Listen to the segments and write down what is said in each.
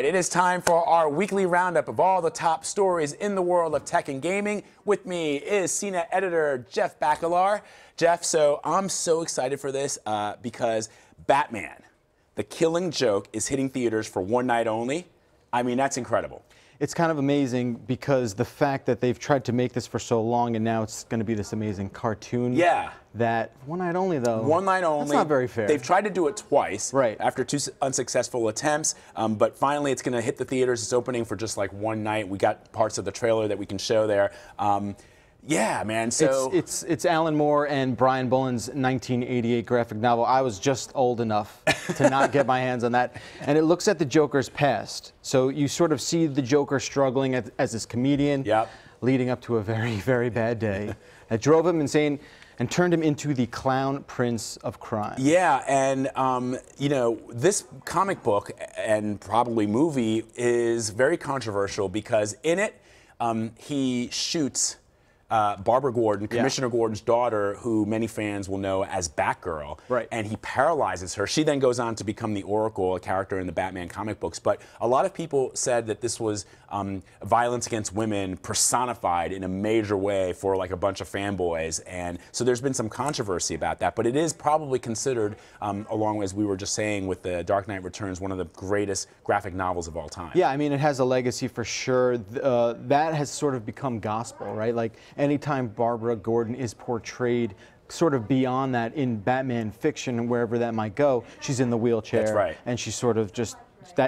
It is time for our weekly roundup of all the top stories in the world of tech and gaming. With me is CNET editor Jeff Bakalar. Jeff, so I'm so excited for this because Batman, The Killing Joke, is hitting theaters for one night only. I mean, that's incredible. It's kind of amazing because the fact that they've tried to make this for so long and now it's going to be this amazing cartoon. Yeah. That one night only, though. One night only. That's not very fair. They've tried to do it twice. Right. After two unsuccessful attempts, but finally it's going to hit the theaters. It's opening for just like one night. We got parts of the trailer that we can show there. Yeah, man. So it's Alan Moore and Brian Bullen's 1988 graphic novel. I was just old enough to not get my hands on that. And it looks at the Joker's past. So you sort of see the Joker struggling as this comedian, leading up to a very, very bad day that drove him insane and turned him into the clown prince of crime. Yeah, and you know, this comic book and probably movie is very controversial because in it he shoots Barbara Gordon, Commissioner Gordon's daughter, who many fans will know as Batgirl, and he paralyzes her. She then goes on to become the Oracle, a character in the Batman comic books. But a lot of people said that this was violence against women personified in a major way for like a bunch of fanboys, and so there's been some controversy about that. But it is probably considered, along as we were just saying with The Dark Knight Returns, one of the greatest graphic novels of all time. Yeah, I mean, it has a legacy for sure. That has sort of become gospel, right? Like, anytime Barbara Gordon is portrayed sort of beyond that in Batman fiction, wherever that might go, she's in the wheelchair. That's right. And she's sort of just,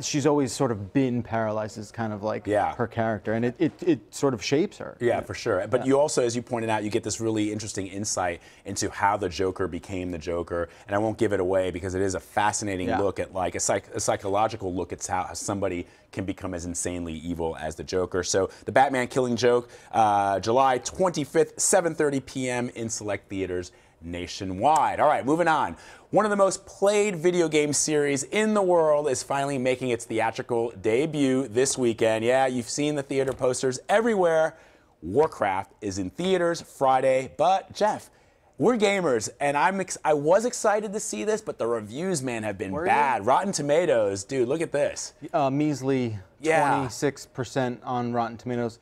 she's always sort of been paralyzed as kind of like her character, and it sort of shapes her. Yeah, for sure. But you also, as you pointed out, you get this really interesting insight into how the Joker became the Joker, and I won't give it away because it is a fascinating look at like a psychological look at how somebody can become as insanely evil as the Joker. So The Batman Killing Joke, July 25th, 7:30 p.m. in select theaters nationwide. All right, moving on. One of the most played video game series in the world is finally making its theatrical debut this weekend. Yeah, you've seen the theater posters everywhere. Warcraft is in theaters Friday, but Jeff, we're gamers, and I was excited to see this, but the reviews, man, have been bad. Rotten Tomatoes, dude, look at this. Measly 26% on Rotten Tomatoes.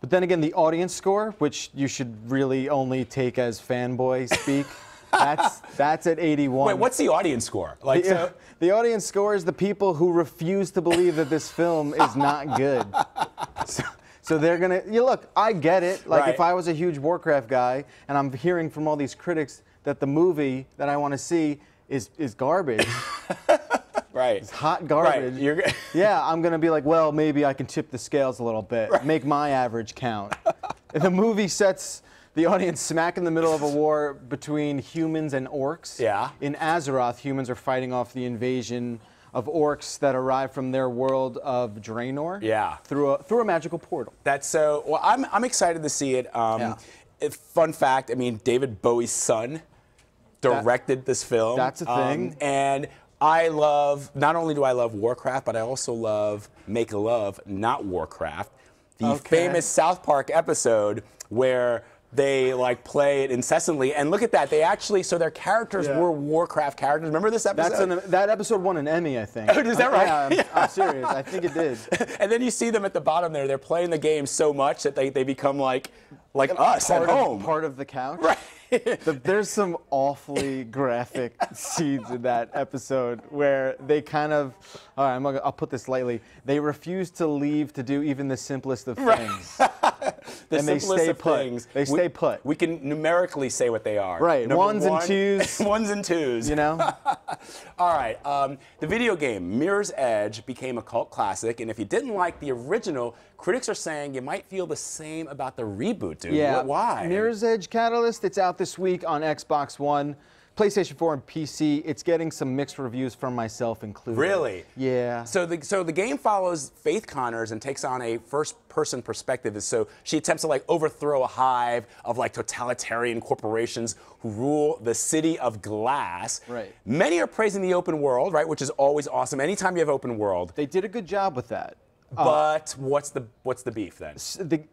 But then again, the audience score, which you should really only take as fanboy speak, that's at 81. Wait, what's the audience score? Like, the audience score is the people who refuse to believe that this film is not good. So they're gonna, look, I get it. Like if I was a huge Warcraft guy and I'm hearing from all these critics that the movie that I want to see is garbage. It's hot garbage. Yeah, I'm going to be like, well, maybe I can tip the scales a little bit, make my average count. If the movie sets the audience smack in the middle of a war between humans and orcs. In Azeroth, humans are fighting off the invasion of orcs that arrive from their world of Draenor. Through a magical portal. That's so, well, I'm excited to see it. Fun fact, I mean, David Bowie's son directed this film. That's a thing. And I love, not only do I love Warcraft, but I also love Make a Love, Not Warcraft. The famous South Park episode where they like play it incessantly. And look at that, they actually, so their characters were Warcraft characters. Remember this episode? That episode won an Emmy, I think. Oh, is that right? Yeah, I'm serious. I think it did. And then you see them at the bottom there. They're playing the game so much that they become like us at home. Part of the couch. Right. There's some awfully graphic scenes in that episode where they kind of, all right, I'll put this lightly, they refuse to leave to do even the simplest of things. And they stay put. They stay put. We can numerically say what they are. Right, ones and twos. Ones and twos. You know? All right, the video game Mirror's Edge became a cult classic, and if you didn't like the original, critics are saying you might feel the same about the reboot, dude. Yeah. Why? Mirror's Edge Catalyst, it's out this week on Xbox One, PlayStation 4, and PC. It's getting some mixed reviews from myself included. Really? Yeah. So the game follows Faith Connors and takes on a first-person perspective. So she attempts to like overthrow a hive of like totalitarian corporations who rule the city of glass. Right. Many are praising the open world, right, which is always awesome. Anytime you have open world. They did a good job with that. But what's the beef then?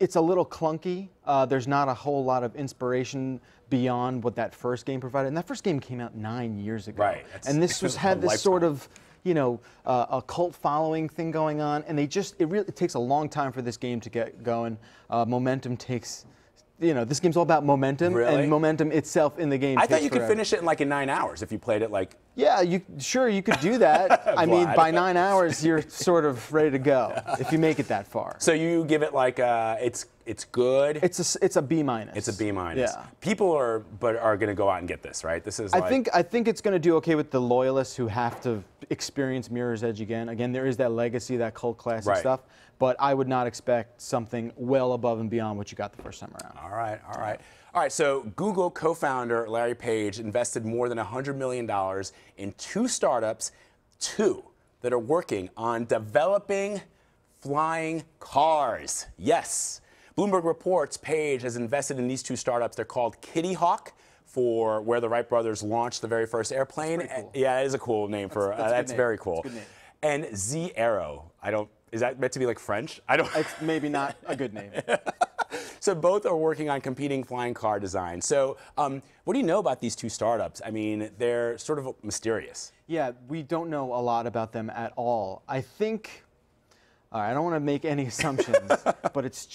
It's a little clunky. There's not a whole lot of inspiration beyond what that first game provided. And that first game came out 9 years ago. Right. And this had this sort of, you know, a cult following thing going on, and it takes a long time for this game to get going. Momentum takes. You know, this game's all about momentum, and momentum itself in the game. I thought you could finish it in 9 hours if you played it like. Yeah, you could do that. I mean, by 9 hours, you're sort of ready to go if you make it that far. So you give it like it's good. It's a B minus. It's a B minus. Yeah. People are going to go out and get this, right? This is. I think it's going to do okay with the loyalists who have to experience Mirror's Edge again. Again, there is that legacy, that cult classic stuff. But I would not expect something well above and beyond what you got the first time around. All right. So Google co-founder Larry Page invested more than $100 million in 2 startups, 2 that are working on developing flying cars. Yes. Bloomberg reports Page has invested in these 2 startups. They're called Kitty Hawk, for where the Wright brothers launched the very first airplane. That's cool. Yeah, it is a cool name that's very cool. That's a good name. And Z Aero. Is that meant to be like French? It's maybe not a good name. So both are working on competing flying car design. So what do you know about these 2 startups? I mean, they're sort of mysterious. Yeah, we don't know a lot about them at all. I think, I don't want to make any assumptions, but it's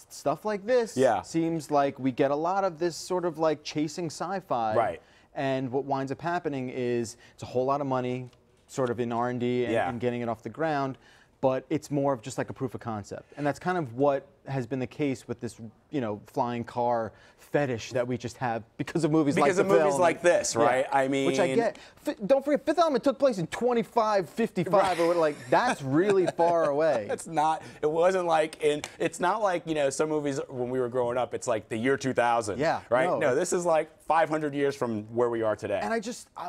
stuff like this. Yeah. Seems like we get a lot of this sort of like chasing sci-fi. Right. And what winds up happening is it's a whole lot of money sort of in R&D and getting it off the ground. But it's more of just like a proof of concept. And that's kind of what has been the case with this, you know, flying car fetish that we just have because of movies like this, right? Yeah, I mean, which I get. Don't forget, Fifth Element took place in 2555, or like that's really far away. It's not. It wasn't like it's not like, you know, some movies when we were growing up. It's like the year 2000. Yeah. Right. No, this is like 500 years from where we are today. And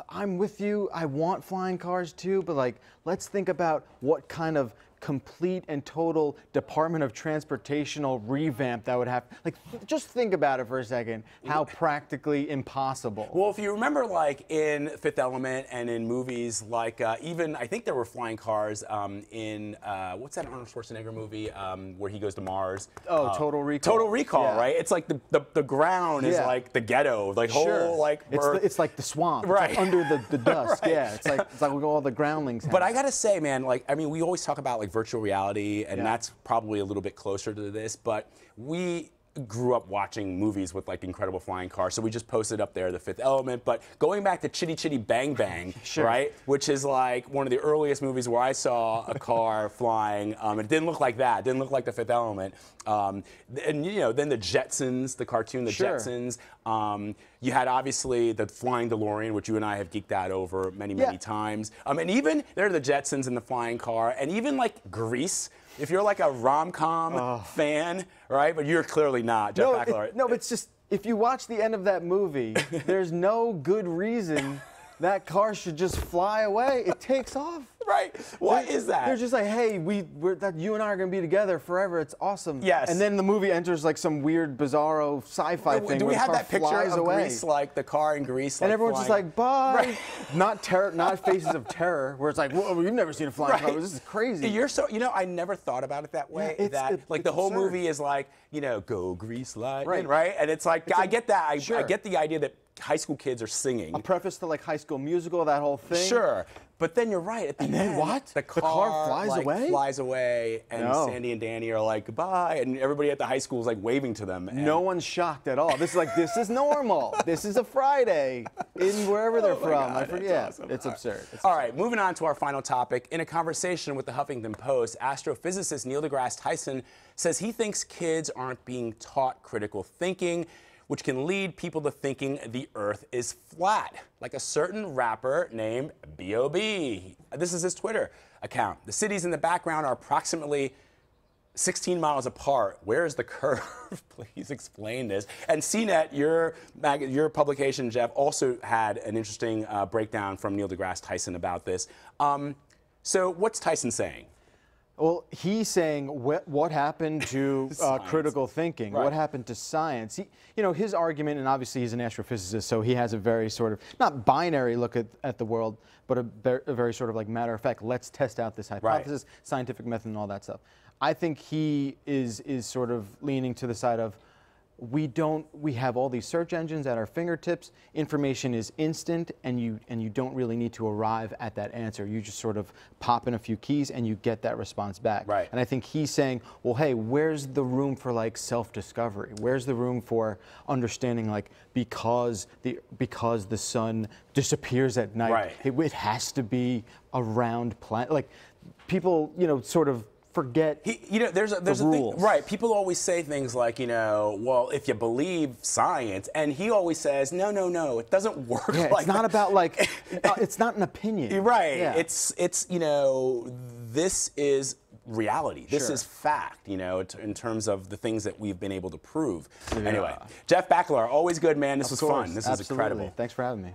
I'm with you. I want flying cars too, but like, let's think about what kind of complete and total Department of Transportational revamp that would have. Like, just think about it for a second, how practically impossible. Well, if you remember, like, in Fifth Element and in movies like, even, I think there were flying cars in, what's that Arnold Schwarzenegger movie where he goes to Mars? Oh, Total Recall. Total Recall, right? It's like the ground is like the ghetto, like whole, like... It's like the swamp. Right. It's like under the dust, yeah. It's like all the groundlings have. But I gotta say, man, like, I mean, we always talk about, like, virtual reality, and that's probably a little bit closer to this, but we grew up watching movies with like incredible flying cars, so we just posted up there the Fifth Element. But going back to Chitty Chitty Bang Bang, right, which is like one of the earliest movies where I saw a car flying. It didn't look like that. It didn't look like the Fifth Element. And you know, then the Jetsons, the cartoon, the Jetsons. You had obviously the Flying DeLorean, which you and I have geeked out over many times. And even there are the Jetsons in the flying car, and even like Grease. If you're like a rom-com fan, right? But you're clearly not, Jeff Bakalar. No, but it's just, if you watch the end of that movie, there's no good reason that car should just fly away. It takes off. Right. What is that? They're just like, hey, you and I are going to be together forever. It's awesome. Yes. And then the movie enters like some weird, bizarro sci-fi thing. Do we where have the car that picture flies of away. Grease, like the car in Grease? And like everyone's flying? just like, bye. Right. Not faces of terror, where it's like, whoa, you've never seen a flying car. This is crazy. You're so, you know, I never thought about it that way. Like the whole movie is like, you know, go Grease lightning, right? And it's like, I get that. I get the idea that high school kids are singing. A preface to like High School Musical, that whole thing. Sure. But then you're right. At the end, what? The car flies away, and Sandy and Danny are like, goodbye, and everybody at the high school is like waving to them. No one's shocked at all. This is like, this is normal. This is a Friday in wherever they're from. God, I forget. awesome. It's absurd. All right, moving on to our final topic. In a conversation with the Huffington Post, astrophysicist Neil deGrasse Tyson says he thinks kids aren't being taught critical thinking, which can lead people to thinking the Earth is flat, like a certain rapper named B.O.B. This is his Twitter account. The cities in the background are approximately 16 miles apart. Where is the curve? Please explain this. And CNET, your publication, Jeff, also had an interesting breakdown from Neil deGrasse Tyson about this. So what's Tyson saying? Well, he's saying what happened to critical thinking? What happened to science? You know, his argument, and obviously he's an astrophysicist, so he has a very sort of, not binary look at the world, but a very sort of like matter of fact, let's test out this hypothesis, scientific method and all that stuff. I think he is sort of leaning to the side of, we have all these search engines at our fingertips. Information is instant, and you don't really need to arrive at that answer. You just sort of pop in a few keys and you get that response back. Right. And I think he's saying, well, hey, where's the room for like self-discovery? Where's the room for understanding, like, because the sun disappears at night, right. it has to be a round planet. Like, people, sort of forget there's a rules. thing, right? People always say things like, well, if you believe science, and he always says, no, it doesn't work like it's not that. about like, it's not an opinion. Right. Yeah. It's this is reality. This is fact, in terms of the things that we've been able to prove. Yeah. Anyway, Jeff Bakalar, always good, man. This was fun. This is incredible. Thanks for having me.